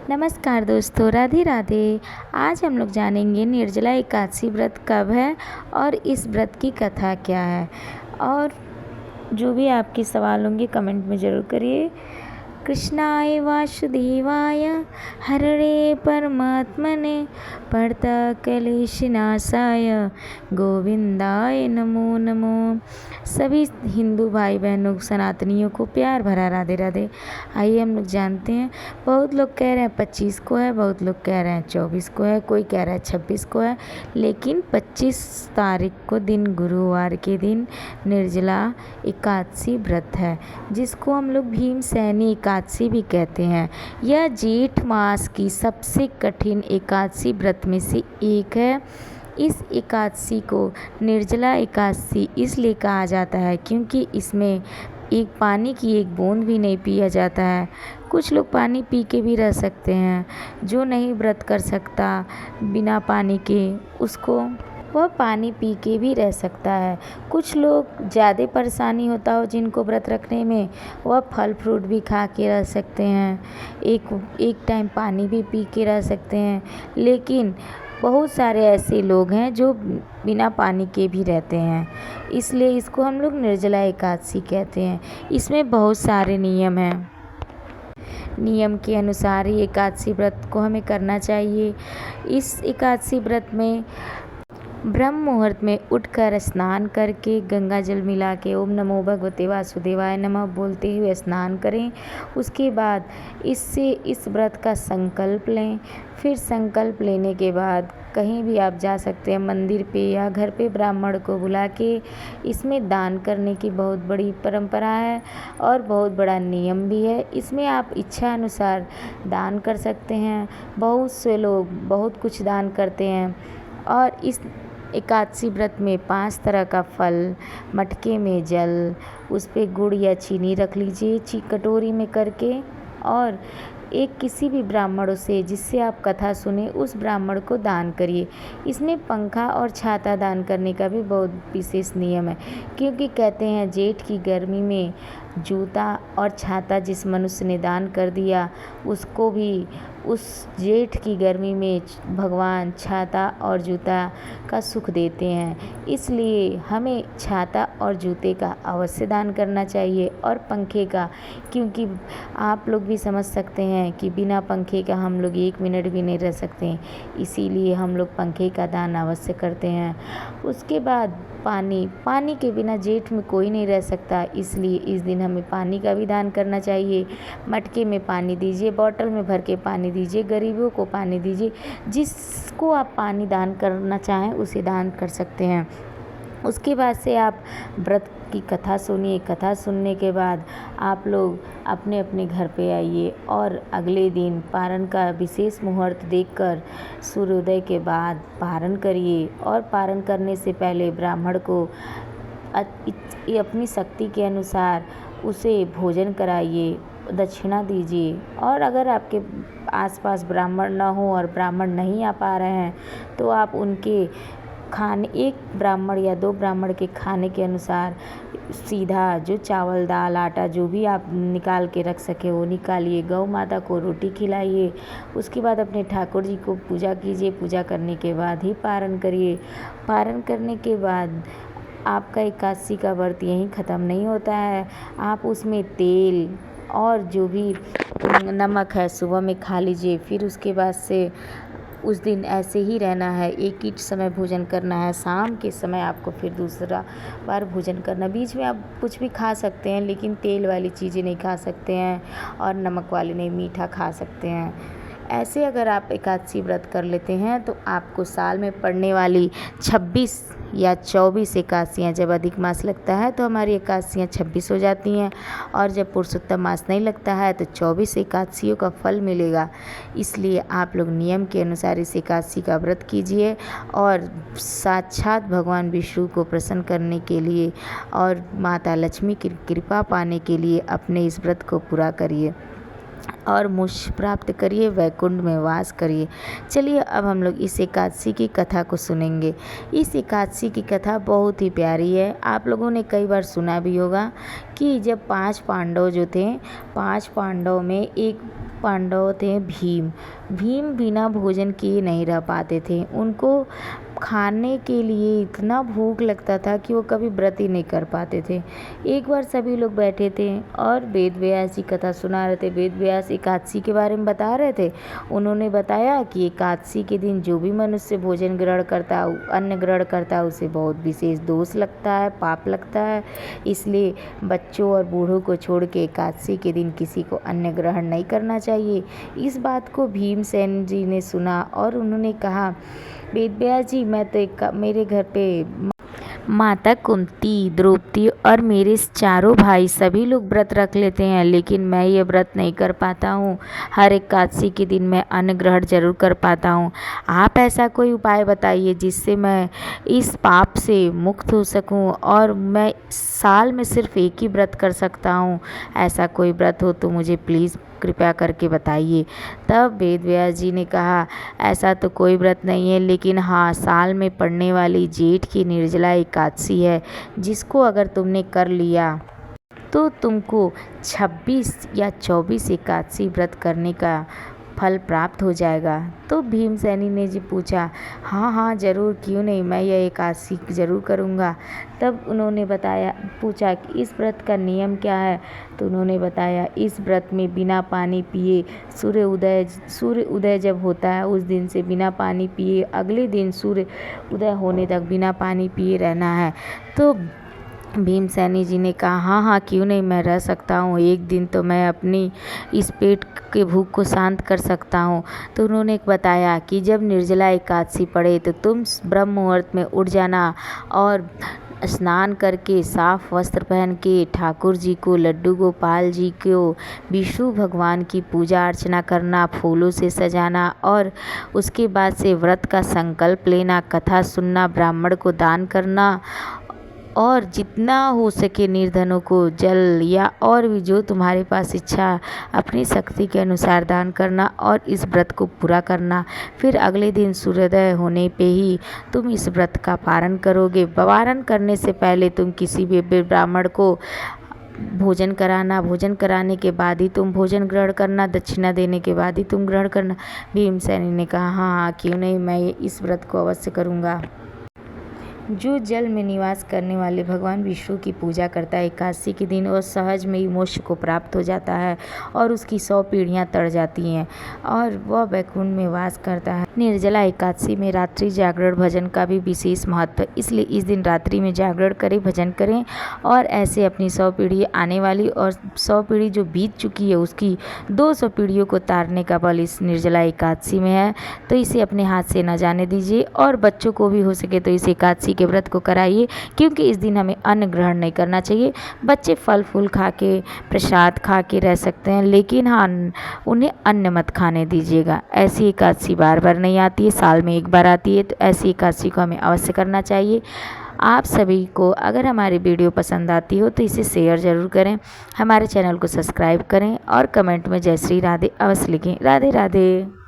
नमस्कार दोस्तों, राधे राधे। आज हम लोग जानेंगे निर्जला एकादशी व्रत कब है और इस व्रत की कथा क्या है। और जो भी आपके सवाल होंगे कमेंट में ज़रूर करिए। कृष्णाय वासुदेवाय हरणे परमात्मने क्लेशनाशाय गोविंदाय नमो नमो। सभी हिंदू भाई बहनों सनातनियों को प्यार भरा राधे राधे। आइए हम लोग जानते हैं। बहुत लोग कह रहे हैं 25 को है, बहुत लोग कह रहे हैं 24 को है, कोई कह रहा है 26 को है, लेकिन 25 तारीख को दिन गुरुवार के दिन निर्जला एकादशी व्रत है, जिसको हम लोग भीमसेनी एकादशी भी कहते हैं। यह जेठ मास की सबसे कठिन एकादशी व्रत में से एक है। इस एकादशी को निर्जला एकादशी इसलिए कहा जाता है क्योंकि इसमें एक पानी की एक बूंद भी नहीं पिया जाता है। कुछ लोग पानी पी के भी रह सकते हैं। जो नहीं व्रत कर सकता बिना पानी के, उसको वह पानी पी के भी रह सकता है। कुछ लोग ज़्यादा परेशानी होता हो जिनको व्रत रखने में, वह फल फ्रूट भी खा के रह सकते हैं, एक टाइम पानी भी पी के रह सकते हैं। लेकिन बहुत सारे ऐसे लोग हैं जो बिना पानी के भी रहते हैं, इसलिए इसको हम लोग निर्जला एकादशी कहते हैं। इसमें बहुत सारे नियम हैं। नियम के अनुसार ही एकादशी व्रत को हमें करना चाहिए। इस एकादशी व्रत में ब्रह्म मुहूर्त में उठकर स्नान करके गंगा जल मिला के ओम नमो भगवते वासुदेवाय नमः बोलते हुए स्नान करें। उसके बाद इस व्रत का संकल्प लें। फिर संकल्प लेने के बाद कहीं भी आप जा सकते हैं, मंदिर पे या घर पे ब्राह्मण को बुला के। इसमें दान करने की बहुत बड़ी परंपरा है और बहुत बड़ा नियम भी है। इसमें आप इच्छा अनुसार दान कर सकते हैं। बहुत से लोग बहुत कुछ दान करते हैं। और इस एकादशी व्रत में 5 तरह का फल, मटके में जल, उस पे गुड़ या चीनी रख लीजिए कटोरी में करके, और एक किसी भी ब्राह्मणों से जिससे आप कथा सुने उस ब्राह्मण को दान करिए। इसमें पंखा और छाता दान करने का भी बहुत विशेष नियम है, क्योंकि कहते हैं जेठ की गर्मी में जूता और छाता जिस मनुष्य ने दान कर दिया, उसको भी उस जेठ की गर्मी में भगवान छाता और जूता का सुख देते हैं। इसलिए हमें छाता और जूते का अवश्य दान करना चाहिए, और पंखे का, क्योंकि आप लोग भी समझ सकते हैं कि बिना पंखे का हम लोग 1 मिनट भी नहीं रह सकते हैं, इसीलिए हम लोग पंखे का दान अवश्य करते हैं। उसके बाद पानी के बिना जेठ में कोई नहीं रह सकता, इसलिए इस दिन हमें पानी का भी दान करना चाहिए। मटके में पानी दीजिए, बॉटल में भर के पानी दीजिए, गरीबों को पानी दीजिए। जिसको आप पानी दान करना चाहें उसे दान कर सकते हैं। उसके बाद से आप व्रत की कथा सुनिए। कथा सुनने के बाद आप लोग अपने अपने घर पे आइए और अगले दिन पारण का विशेष मुहूर्त देखकर सूर्योदय के बाद पारण करिए। और पारण करने से पहले ब्राह्मण को अपनी शक्ति के अनुसार उसे भोजन कराइए, दक्षिणा दीजिए। और अगर आपके आसपास ब्राह्मण ना हो और ब्राह्मण नहीं आ पा रहे हैं, तो आप उनके खाने, एक ब्राह्मण या 2 ब्राह्मण के खाने के अनुसार सीधा जो चावल दाल आटा जो भी आप निकाल के रख सके वो निकालिए। गौ माता को रोटी खिलाइए। उसके बाद अपने ठाकुर जी को पूजा कीजिए। पूजा करने के बाद ही पारण करिए। पारण करने के बाद आपका एकादशी का व्रत यहीं ख़त्म नहीं होता है। आप उसमें तेल और जो भी नमक है सुबह में खा लीजिए। फिर उसके बाद से उस दिन ऐसे ही रहना है, एक ही समय भोजन करना है। शाम के समय आपको फिर दूसरा बार भोजन करना। बीच में आप कुछ भी खा सकते हैं, लेकिन तेल वाली चीज़ें नहीं खा सकते हैं और नमक वाली नहीं, मीठा खा सकते हैं। ऐसे अगर आप एकादशी व्रत कर लेते हैं तो आपको साल में पड़ने वाली 26 या 24 एकादशियाँ, जब अधिक मास लगता है तो हमारी एकादशियाँ 26 हो जाती हैं, और जब पुरुषोत्तम मास नहीं लगता है तो 24 एकादशियों का फल मिलेगा। इसलिए आप लोग नियम के अनुसार इस एकादशी का व्रत कीजिए और साक्षात भगवान विष्णु को प्रसन्न करने के लिए और माता लक्ष्मी की कृपा पाने के लिए अपने इस व्रत को पूरा करिए और मोक्ष प्राप्त करिए, वैकुंठ में वास करिए। चलिए अब हम लोग इस एकादशी की कथा को सुनेंगे। इस एकादशी की कथा बहुत ही प्यारी है। आप लोगों ने कई बार सुना भी होगा कि जब 5 पांडव जो थे, 5 पांडव में एक पांडव थे भीम। भीम बिना भोजन किए नहीं रह पाते थे। उनको खाने के लिए इतना भूख लगता था कि वो कभी व्रत ही नहीं कर पाते थे। एक बार सभी लोग बैठे थे और वेद व्यास जी कथा सुना रहे थे। वेद व्यास एकादशी के बारे में बता रहे थे। उन्होंने बताया कि एकादशी के दिन जो भी मनुष्य भोजन ग्रहण करता है, अन्न ग्रहण करता है, उसे बहुत विशेष दोष लगता है, पाप लगता है। इसलिए बच्चों और बूढ़ों को छोड़ के एकादशी के दिन किसी को अन्न ग्रहण नहीं करना चाहिए। इस बात को भीमसेन जी ने सुना और उन्होंने कहा, वेद व्यास जी, मैं तो मेरे घर पे माता कुंती, द्रौपदी और मेरे चारों भाई सभी लोग व्रत रख लेते हैं, लेकिन मैं ये व्रत नहीं कर पाता हूँ। हर एकादशी के दिन मैं अन्न ग्रहण जरूर कर पाता हूँ। आप ऐसा कोई उपाय बताइए जिससे मैं इस पाप से मुक्त हो सकूँ और मैं साल में सिर्फ एक ही व्रत कर सकता हूँ। ऐसा कोई व्रत हो तो मुझे प्लीज़ कृपया करके बताइए। तब वेद व्यास जी ने कहा, ऐसा तो कोई व्रत नहीं है, लेकिन हाँ, साल में पड़ने वाली जेठ की निर्जला एकादशी है, जिसको अगर तुमने कर लिया तो तुमको 26 या 24 एकादशी व्रत करने का फल प्राप्त हो जाएगा। तो भीमसेनी ने जी पूछा, हाँ हाँ ज़रूर, क्यों नहीं, मैं यह एकादशी ज़रूर करूँगा। तब उन्होंने पूछा कि इस व्रत का नियम क्या है। तो उन्होंने बताया, इस व्रत में बिना पानी पिए सूर्य उदय जब होता है उस दिन से बिना पानी पिए अगले दिन सूर्य उदय होने तक बिना पानी पिए रहना है। तो भीमसेनी जी ने कहा, हाँ हाँ क्यों नहीं, मैं रह सकता हूँ, एक दिन तो मैं अपनी इस पेट के भूख को शांत कर सकता हूँ। तो उन्होंने बताया कि जब निर्जला एकादशी पड़े तो तुम ब्रह्म मुहूर्त में उठ जाना और स्नान करके साफ वस्त्र पहन के ठाकुर जी को, लड्डू गोपाल जी को, विष्णु भगवान की पूजा अर्चना करना, फूलों से सजाना और उसके बाद से व्रत का संकल्प लेना, कथा सुनना, ब्राह्मण को दान करना और जितना हो सके निर्धनों को जल या और भी जो तुम्हारे पास इच्छा अपनी शक्ति के अनुसार दान करना और इस व्रत को पूरा करना। फिर अगले दिन सूर्योदय होने पे ही तुम इस व्रत का पारण करोगे। पारण करने से पहले तुम किसी भी ब्राह्मण को भोजन कराना, भोजन कराने के बाद ही तुम भोजन ग्रहण करना, दक्षिणा देने के बाद ही तुम ग्रहण करना। भीमसेनी ने कहा, हाँ हाँ क्यों नहीं, मैं इस व्रत को अवश्य करूँगा। जो जल में निवास करने वाले भगवान विष्णु की पूजा करता है एकादशी के दिन, वह सहज में ही मोक्ष को प्राप्त हो जाता है और उसकी 100 पीढ़ियाँ तर जाती हैं और वह वैकुंठ में वास करता है। निर्जला एकादशी में रात्रि जागरण भजन का भी विशेष महत्व है, इसलिए इस दिन रात्रि में जागरण करें, भजन करें और ऐसे अपनी 100 पीढ़ी आने वाली और 100 पीढ़ी जो बीत चुकी है उसकी 200 पीढ़ियों को तारने का बल इस निर्जला एकादशी में है। तो इसे अपने हाथ से न जाने दीजिए और बच्चों को भी हो सके तो इस एकादशी के व्रत को कराइए, क्योंकि इस दिन हमें अन्न ग्रहण नहीं करना चाहिए। बच्चे फल फूल खा के, प्रसाद खा के रह सकते हैं, लेकिन हाँ, उन्हें अन्न मत खाने दीजिएगा। ऐसी एकादशी बार बार नहीं आती है, साल में एक बार आती है, तो ऐसी एकादशी को हमें अवश्य करना चाहिए। आप सभी को अगर हमारी वीडियो पसंद आती हो तो इसे शेयर ज़रूर करें, हमारे चैनल को सब्सक्राइब करें और कमेंट में जय श्री राधे अवश्य लिखें। राधे राधे।